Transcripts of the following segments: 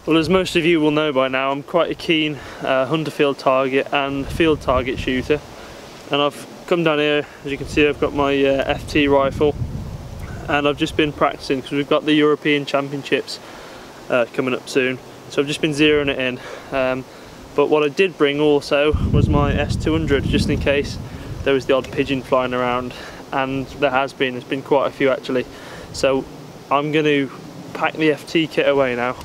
Well, as most of you will know by now, I'm quite a keen hunter field target and field target shooter, and I've come down here. As you can see, I've got my FT rifle, and I've just been practicing because we've got the European Championships coming up soon, so I've just been zeroing it in. But what I did bring also was my S200, just in case there was the odd pigeon flying around, and there's been quite a few actually. So I'm going to pack the FT kit away now,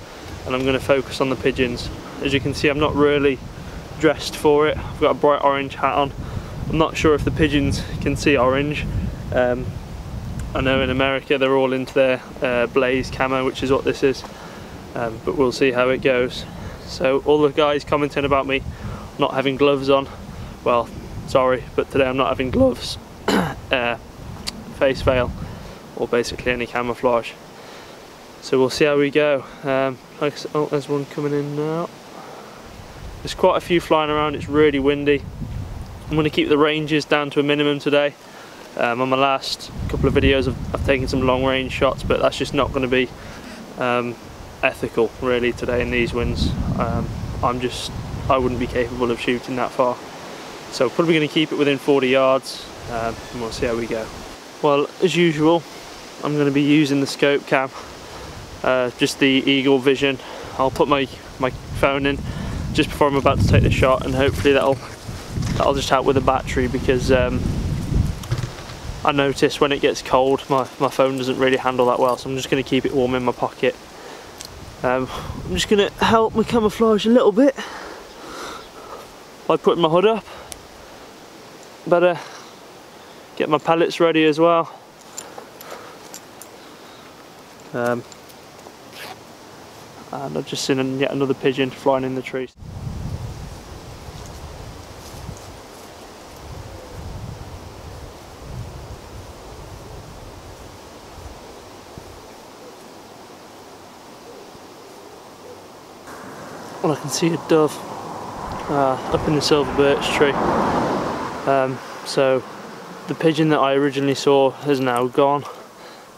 and I'm going to focus on the pigeons. As you can see, I'm not really dressed for it. I've got a bright orange hat on. I'm not sure if the pigeons can see orange. I know in America they're all into their blaze camo, which is what this is, but we'll see how it goes. So all the guys commenting about me not having gloves on, well, sorry, but today I'm not having gloves, face veil, or basically any camouflage. So we'll see how we go. Like I said, oh, there's one coming in now. There's quite a few flying around. It's really windy. I'm going to keep the ranges down to a minimum today. On my last couple of videos I've taken some long range shots, but that's just not going to be ethical really today in these winds. I wouldn't be capable of shooting that far. So probably going to keep it within 40 yards, and we'll see how we go. Well, as usual, I'm going to be using the scope cam. Just the Eagle Vision. I'll put my phone in just before I'm about to take the shot, and hopefully that'll just help with the battery, because I notice when it gets cold my phone doesn't really handle that well, so I'm just going to keep it warm in my pocket. I'm just going to help my camouflage a little bit by putting my hood up. Better get my pellets ready as well. And I've just seen yet another pigeon flying in the trees. Well, I can see a dove up in the silver birch tree. So the pigeon that I originally saw has now gone.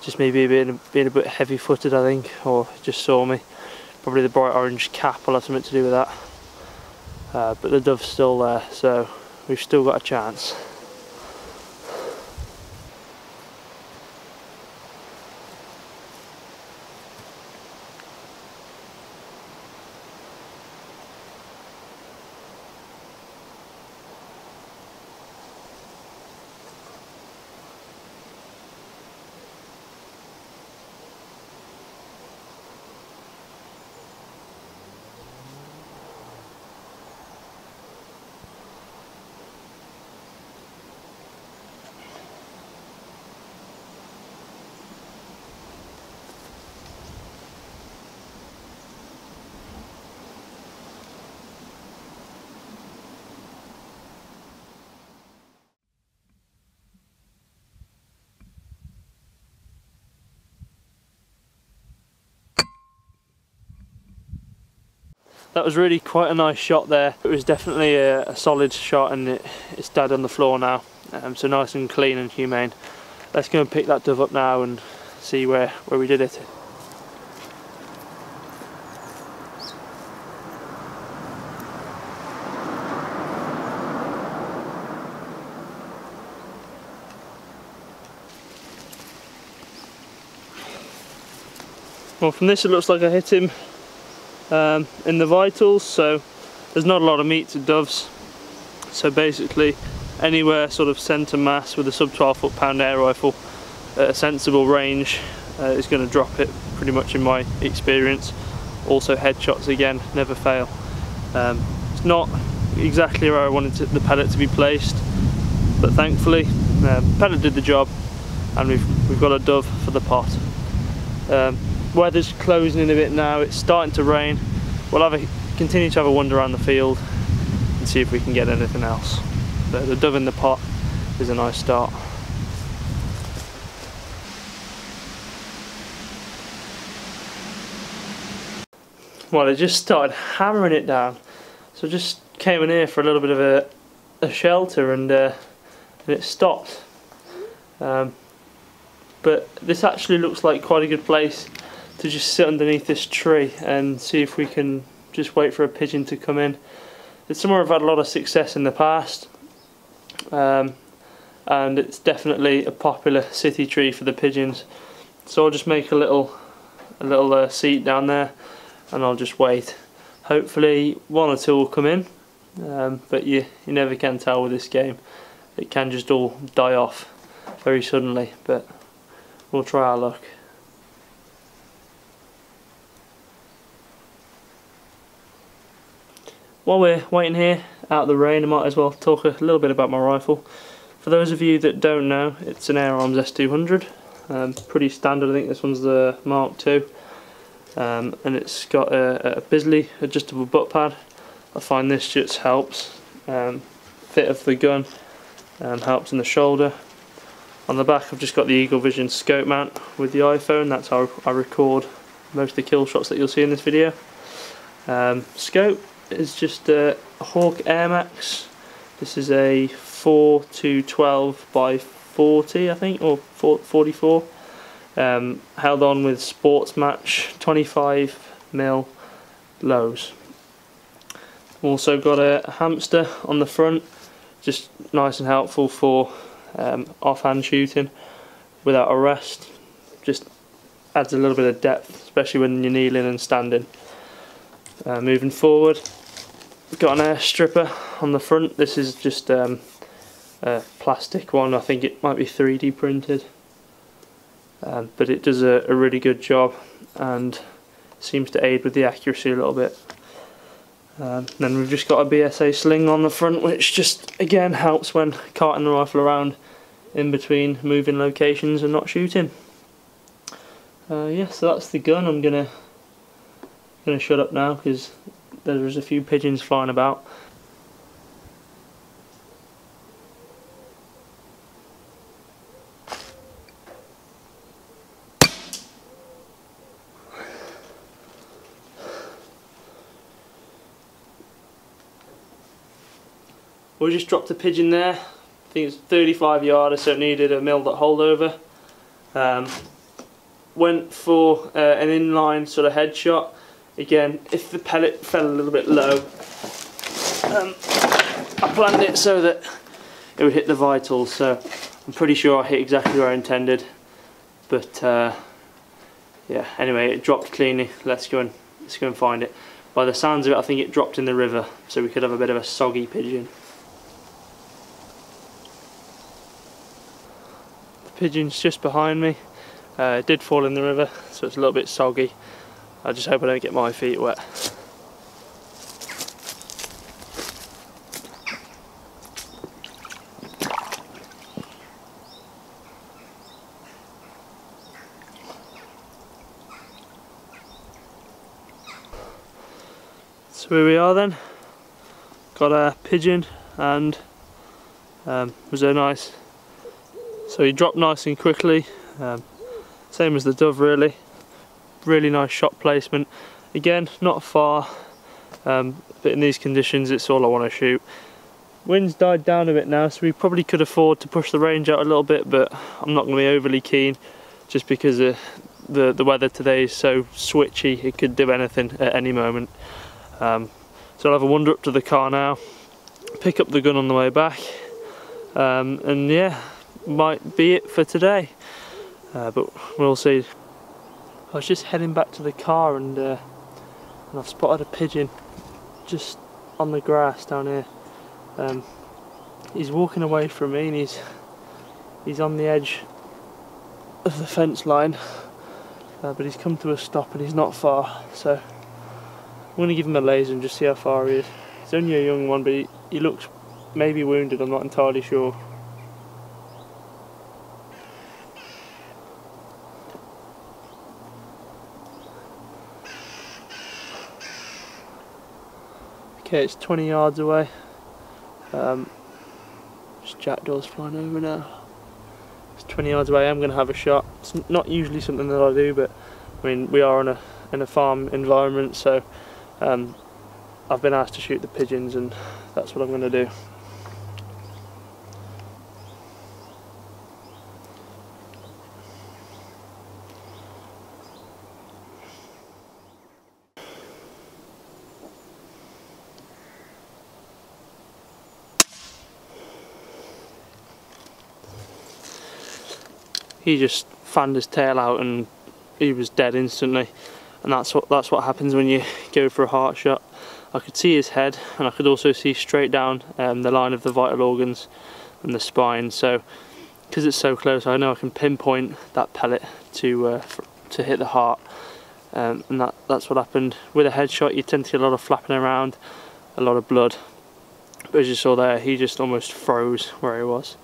Just maybe being a bit heavy footed, I think, or just saw me. Probably the bright orange cap will have something to do with that. But the dove's still there, so we've still got a chance. That was really quite a nice shot there. It was definitely a solid shot, and it's dead on the floor now, so nice and clean and humane. Let's go and pick that dove up now and see where we did it. Well, from this it looks like I hit him in the vitals, so there's not a lot of meat to doves, so basically anywhere sort of centre mass with a sub 12 foot-pound air rifle at a sensible range is going to drop it pretty much in my experience. Also headshots again never fail. It's not exactly where I wanted the pellet to be placed, but thankfully the pellet did the job, and we've got a dove for the pot. Weather's closing in a bit now, it's starting to rain. We'll continue to have a wander around the field and see if we can get anything else. But the dove in the pot is a nice start. Well, it just started hammering it down, so I just came in here for a little bit of a shelter, and it stopped. But this actually looks like quite a good place to just sit underneath this tree and see if we can just wait for a pigeon to come in. It's somewhere I've had a lot of success in the past, and it's definitely a popular city tree for the pigeons. So I'll just make a little seat down there, and I'll just wait. Hopefully one or two will come in, but you never can tell with this game. It can just all die off very suddenly, but we'll try our luck. While we're waiting here out of the rain, I might as well talk a little bit about my rifle. For those of you that don't know, it's an Air Arms S200. Pretty standard. I think this one's the Mark II, and it's got a Bisley adjustable butt pad. I find this just helps. Fit of the gun helps in the shoulder. On the back I've just got the Eagle Vision scope mount with the iPhone. That's how I record most of the kill shots that you'll see in this video. Scope is just a Hawk Air Max. This is a 4-12 by 40, I think, or 44. Held on with Sports Match 25mm lows. Also got a hamster on the front, just nice and helpful for offhand shooting without a rest. Just adds a little bit of depth, especially when you're kneeling and standing. Moving forward, got an air stripper on the front. This is just a plastic one. I think it might be 3D printed, but it does a really good job and seems to aid with the accuracy a little bit. Then we've just got a BSA sling on the front, which just again helps when carting the rifle around in between moving locations and not shooting. Yeah, so that's the gun. I'm gonna shut up now because there's a few pigeons flying about. We just dropped a pigeon there. I think it's 35 yarder, so it needed a milled holdover. Went for an inline sort of headshot. Again, if the pellet fell a little bit low, I planned it so that it would hit the vitals, so I'm pretty sure I hit exactly where I intended. But yeah, anyway, it dropped cleanly. Let's go and find it. By the sounds of it, I think it dropped in the river, so we could have a bit of a soggy pigeon. The pigeon's just behind me. It did fall in the river, so it's a little bit soggy. I just hope I don't get my feet wet. So here we are then. Got a pigeon, and was a nice. So he dropped nice and quickly. Same as the dove, really. Really nice shot placement. Again, not far, but in these conditions it's all I want to shoot. Wind's died down a bit now, so we probably could afford to push the range out a little bit, but I'm not going to be overly keen just because the weather today is so switchy. It could do anything at any moment. So I'll have a wander up to the car now, pick up the gun on the way back, and yeah, might be it for today, but we'll see. I was just heading back to the car, and I've spotted a pigeon just on the grass down here. He's walking away from me, and he's on the edge of the fence line, but he's come to a stop and he's not far, so I'm going to give him a laser and just see how far he is. He's only a young one, but he looks maybe wounded, I'm not entirely sure. Okay, it's 20 yards away. Just jackdaws flying over now. It's 20 yards away. I'm going to have a shot. It's not usually something that I do, but I mean, we are in a farm environment, so I've been asked to shoot the pigeons, and that's what I'm going to do. he just fanned his tail out and he was dead instantly. And that's what happens when you go for a heart shot. I could see his head, and I could also see straight down the line of the vital organs and the spine. So because it's so close, I know I can pinpoint that pellet to hit the heart. And that's what happened. With a headshot you tend to get a lot of flapping around, a lot of blood, but as you saw there, he just almost froze where he was.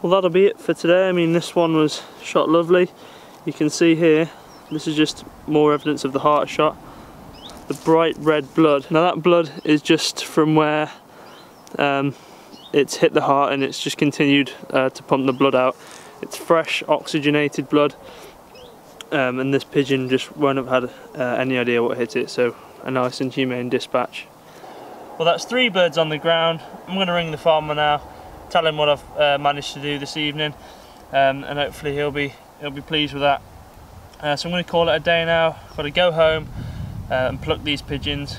Well, that'll be it for today. I mean, this one was shot lovely. You can see here, this is just more evidence of the heart shot. The bright red blood. Now that blood is just from where it's hit the heart, and it's just continued to pump the blood out. It's fresh oxygenated blood, and this pigeon just won't have had any idea what hit it, so a nice and humane dispatch. Well, that's 3 birds on the ground. I'm going to ring the farmer now, tell him what I've managed to do this evening, and hopefully he'll be pleased with that. So I'm going to call it a day now. I've got to go home and pluck these pigeons,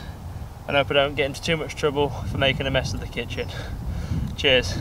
and hope I don't get into too much trouble for making a mess of the kitchen. Cheers.